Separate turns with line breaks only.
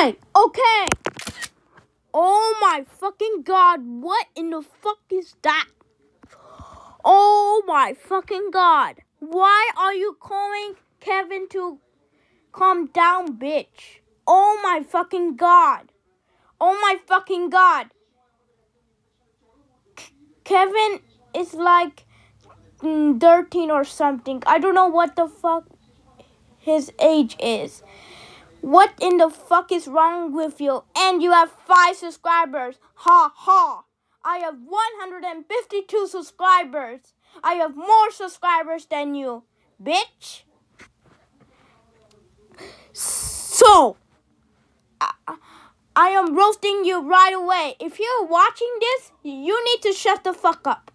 Okay. Oh my fucking god, what in the fuck is that? Oh my fucking god. Why are you calling Kevin to calm down, bitch? Oh my fucking god. Oh my fucking god. Kevin is like 13 or something. I don't know what the fuck his age is. What in the fuck is wrong with you? And you have 5 subscribers. Ha ha. I have 152 subscribers. I have more subscribers than you, bitch. So, I am roasting you right away. If you're watching this, you need to shut the fuck up.